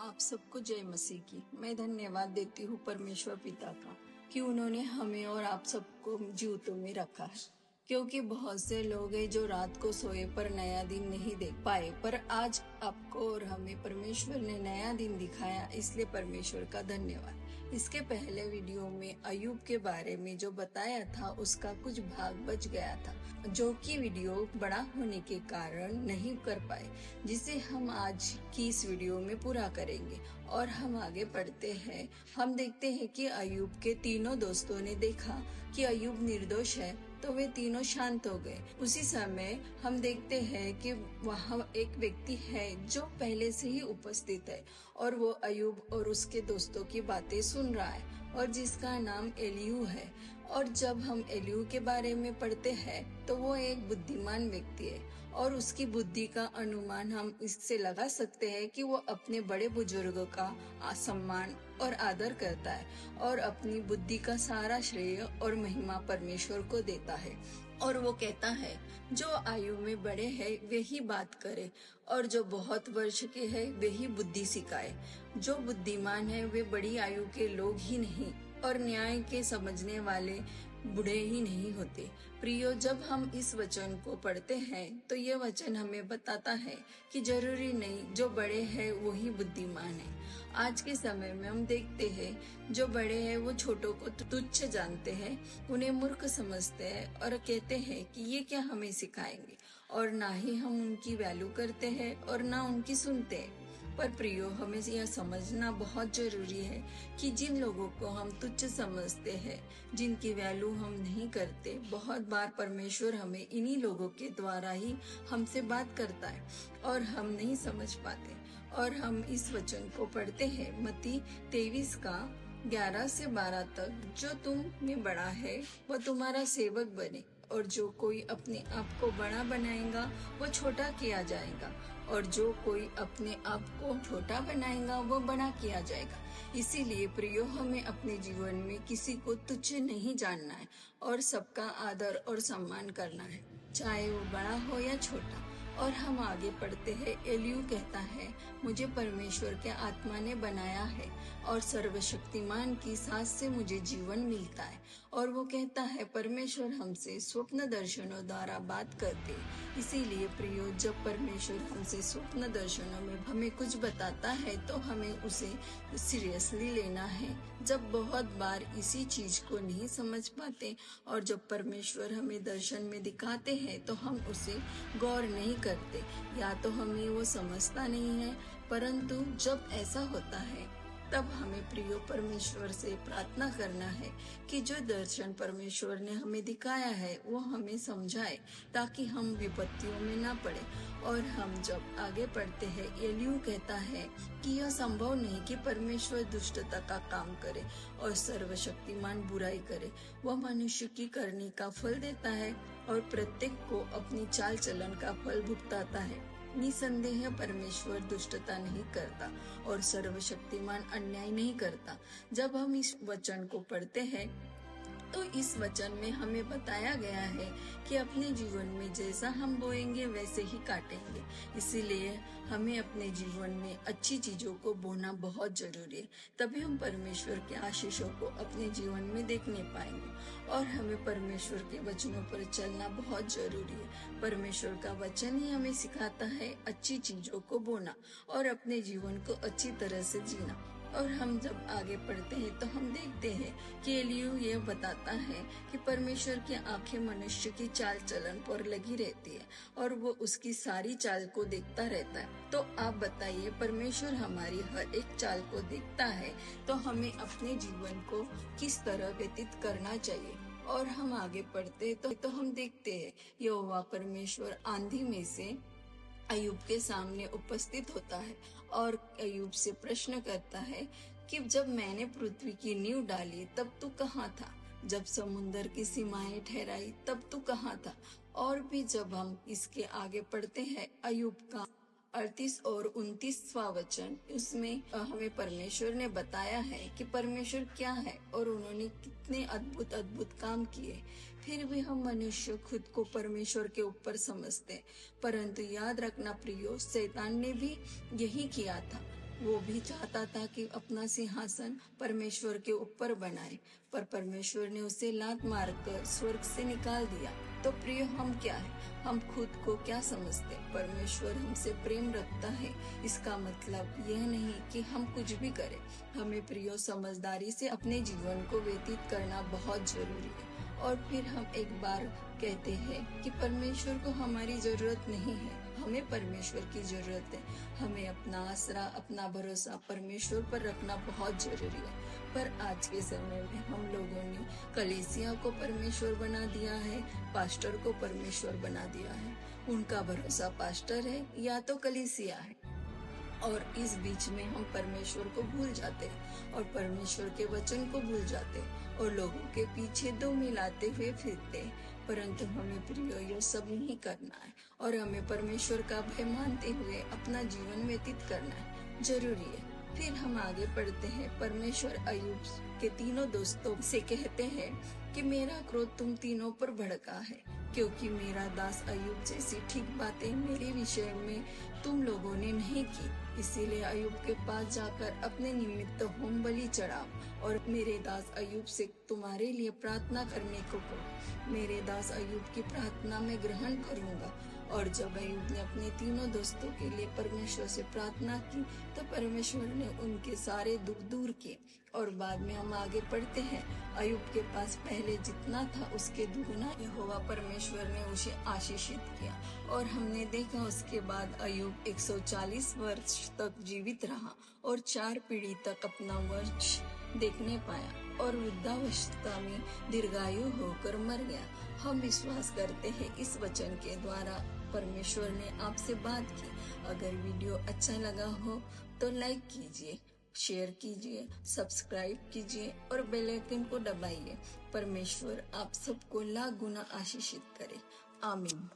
आप सबको जय मसीह की। मैं धन्यवाद देती हूँ परमेश्वर पिता का कि उन्होंने हमें और आप सबको जीवितों में रखा है, क्योंकि बहुत से लोग हैं जो रात को सोए पर नया दिन नहीं देख पाए, पर आज आपको और हमें परमेश्वर ने नया दिन दिखाया, इसलिए परमेश्वर का धन्यवाद। इसके पहले वीडियो में अयूब के बारे में जो बताया था उसका कुछ भाग बच गया था, जो कि वीडियो बड़ा होने के कारण नहीं कर पाए, जिसे हम आज की इस वीडियो में पूरा करेंगे। और हम आगे बढ़ते हैं। हम देखते हैं कि अयूब के तीनों दोस्तों ने देखा कि अयूब निर्दोष है, तो वे तीनों शांत हो गए। उसी समय हम देखते हैं कि वहाँ एक व्यक्ति है जो पहले से ही उपस्थित है और वो अयूब और उसके दोस्तों की बातें सुन रहा है और जिसका नाम एलियू है। और जब हम एलियू के बारे में पढ़ते हैं तो वो एक बुद्धिमान व्यक्ति है और उसकी बुद्धि का अनुमान हम इससे लगा सकते हैं कि वो अपने बड़े बुजुर्गों का सम्मान और आदर करता है और अपनी बुद्धि का सारा श्रेय और महिमा परमेश्वर को देता है। और वो कहता है जो आयु में बड़े हैं वे ही बात करे और जो बहुत वर्ष के हैं वे ही बुद्धि सिखाए। जो बुद्धिमान है वे बड़ी आयु के लोग ही नहीं और न्याय के समझने वाले बूढ़े ही नहीं होते। प्रियो, जब हम इस वचन को पढ़ते हैं तो ये वचन हमें बताता है कि जरूरी नहीं जो बड़े हैं वो ही बुद्धिमान है। आज के समय में हम देखते हैं जो बड़े हैं वो छोटों को तुच्छ जानते हैं, उन्हें मूर्ख समझते हैं और कहते हैं कि ये क्या हमें सिखाएंगे, और ना ही हम उनकी वैल्यू करते हैं और ना उनकी सुनते हैं। पर प्रियो, हमें यह समझना बहुत जरूरी है कि जिन लोगों को हम तुच्छ समझते हैं, जिनकी वैल्यू हम नहीं करते, बहुत बार परमेश्वर हमें इन्हीं लोगों के द्वारा ही हमसे बात करता है और हम नहीं समझ पाते। और हम इस वचन को पढ़ते हैं मत्ती 23 का 11 से 12 तक, जो तुम में बड़ा है वह तुम्हारा सेवक बने, और जो कोई अपने आप को बड़ा बनाएगा वो छोटा किया जाएगा, और जो कोई अपने आप को छोटा बनाएगा वो बड़ा किया जाएगा। इसीलिए प्रियो, हमें अपने जीवन में किसी को तुच्छ नहीं जानना है और सबका आदर और सम्मान करना है, चाहे वो बड़ा हो या छोटा। और हम आगे पढ़ते हैं। एलियू कहता है मुझे परमेश्वर के आत्मा ने बनाया है और सर्वशक्तिमान की सांस से मुझे जीवन मिलता है। और वो कहता है परमेश्वर हमसे स्वप्न दर्शनों द्वारा बात करते। इसीलिए प्रियो, जब परमेश्वर हमसे स्वप्न दर्शनों में हमें कुछ बताता है तो हमें उसे सीरियसली लेना है। जब बहुत बार इसी चीज को नहीं समझ पाते और जब परमेश्वर हमें दर्शन में दिखाते हैं तो हम उसे गौर नहीं करते, या तो हमें वो समझता नहीं है। परंतु जब ऐसा होता है तब हमें प्रियो परमेश्वर से प्रार्थना करना है कि जो दर्शन परमेश्वर ने हमें दिखाया है वो हमें समझाए, ताकि हम विपत्तियों में ना पड़े। और हम जब आगे पढ़ते हैं, एलियू कहता है कि यह संभव नहीं कि परमेश्वर दुष्टता का काम करे और सर्वशक्तिमान बुराई करे। वह मनुष्य की करनी का फल देता है और प्रत्येक को अपनी चाल चलन का फल भुगताता है। निसंदेह परमेश्वर दुष्टता नहीं करता और सर्वशक्तिमान अन्याय नहीं करता। जब हम इस वचन को पढ़ते हैं तो इस वचन में हमें बताया गया है कि अपने जीवन में जैसा हम बोएंगे वैसे ही काटेंगे। इसीलिए हमें अपने जीवन में अच्छी चीजों को बोना बहुत जरूरी है, तभी हम परमेश्वर के आशीषों को अपने जीवन में देखने पाएंगे। और हमें परमेश्वर के वचनों पर चलना बहुत जरूरी है। परमेश्वर का वचन ही हमें सिखाता है अच्छी चीजों को बोना और अपने जीवन को अच्छी तरह से जीना। और हम जब आगे पढ़ते हैं तो हम देखते हैं कि एलियू ये बताता है कि परमेश्वर की आंखें मनुष्य की चाल चलन पर लगी रहती है और वो उसकी सारी चाल को देखता रहता है। तो आप बताइए, परमेश्वर हमारी हर एक चाल को देखता है तो हमें अपने जीवन को किस तरह व्यतीत करना चाहिए। और हम आगे पढ़ते तो हम देखते हैं यहोवा परमेश्वर आंधी में से अयूब के सामने उपस्थित होता है और अयूब से प्रश्न करता है कि जब मैंने पृथ्वी की नींव डाली तब तू कहाँ था, जब समुद्र की सीमाएं ठहराई तब तू कहाँ था। और भी जब हम इसके आगे पढ़ते हैं, अयूब का 38 और 29वां वचन, उसमें हमें परमेश्वर ने बताया है कि परमेश्वर क्या है और उन्होंने कितने अद्भुत अद्भुत काम किए। फिर भी हम मनुष्य खुद को परमेश्वर के ऊपर समझते, परंतु याद रखना प्रियो, शैतान ने भी यही किया था। वो भी चाहता था कि अपना सिंहासन परमेश्वर के ऊपर बनाए, पर परमेश्वर ने उसे लात मारकर स्वर्ग से निकाल दिया। तो प्रिय, हम क्या है? हम खुद को क्या समझते? परमेश्वर हमसे प्रेम रखता है, इसका मतलब यह नहीं कि हम कुछ भी करें। हमें प्रियो समझदारी से अपने जीवन को व्यतीत करना बहुत जरूरी है। और फिर हम एक बार कहते हैं कि परमेश्वर को हमारी जरूरत नहीं है, हमें परमेश्वर की जरूरत है। हमें अपना आसरा, अपना भरोसा परमेश्वर पर रखना बहुत जरूरी है। पर आज के समय में हम लोगों ने कलीसिया को परमेश्वर बना दिया है, पास्टर को परमेश्वर बना दिया है। उनका भरोसा पास्टर है या तो कलीसिया है, और इस बीच में हम परमेश्वर को भूल जाते हैं और परमेश्वर के वचन को भूल जाते हैं और लोगों के पीछे दो मिलाते हुए फिरते हैं। परंतु हमें प्रियो ये सब नहीं करना है और हमें परमेश्वर का भय मानते हुए अपना जीवन व्यतीत करना है, जरूरी है। फिर हम आगे पढ़ते हैं। परमेश्वर अय्यूब के तीनों दोस्तों से कहते हैं कि मेरा क्रोध तुम तीनों पर भड़का है, क्योंकि मेरा दास अय्यूब जैसी ठीक बातें मेरे विषय में तुम लोगों ने नहीं की। इसीलिए अय्यूब के पास जाकर अपने निमित्त होम बलि चढ़ाओ और मेरे दास अय्यूब से तुम्हारे लिए प्रार्थना करने को कहो। मेरे दास अय्यूब की प्रार्थना में ग्रहण करूंगा। और जब अय्यूब ने अपने तीनों दोस्तों के लिए परमेश्वर से प्रार्थना की, तो परमेश्वर ने उनके सारे दुख दूर किए। और बाद में हम आगे पढ़ते हैं, अय्यूब के पास पहले जितना था उसके दुगुना यहोवा परमेश्वर ने उसे आशीषित किया। और हमने देखा उसके बाद अय्यूब 140 वर्ष तक जीवित रहा और 4 पीढ़ी तक अपना वंश देखने पाया और वृद्धावस्था में दीर्घायु होकर मर गया। हम विश्वास करते हैं इस वचन के द्वारा परमेश्वर ने आपसे बात की। अगर वीडियो अच्छा लगा हो तो लाइक कीजिए, शेयर कीजिए, सब्सक्राइब कीजिए और बेल आइकन को दबाइए। परमेश्वर आप सबको लाख गुना आशीषित करे। आमीन।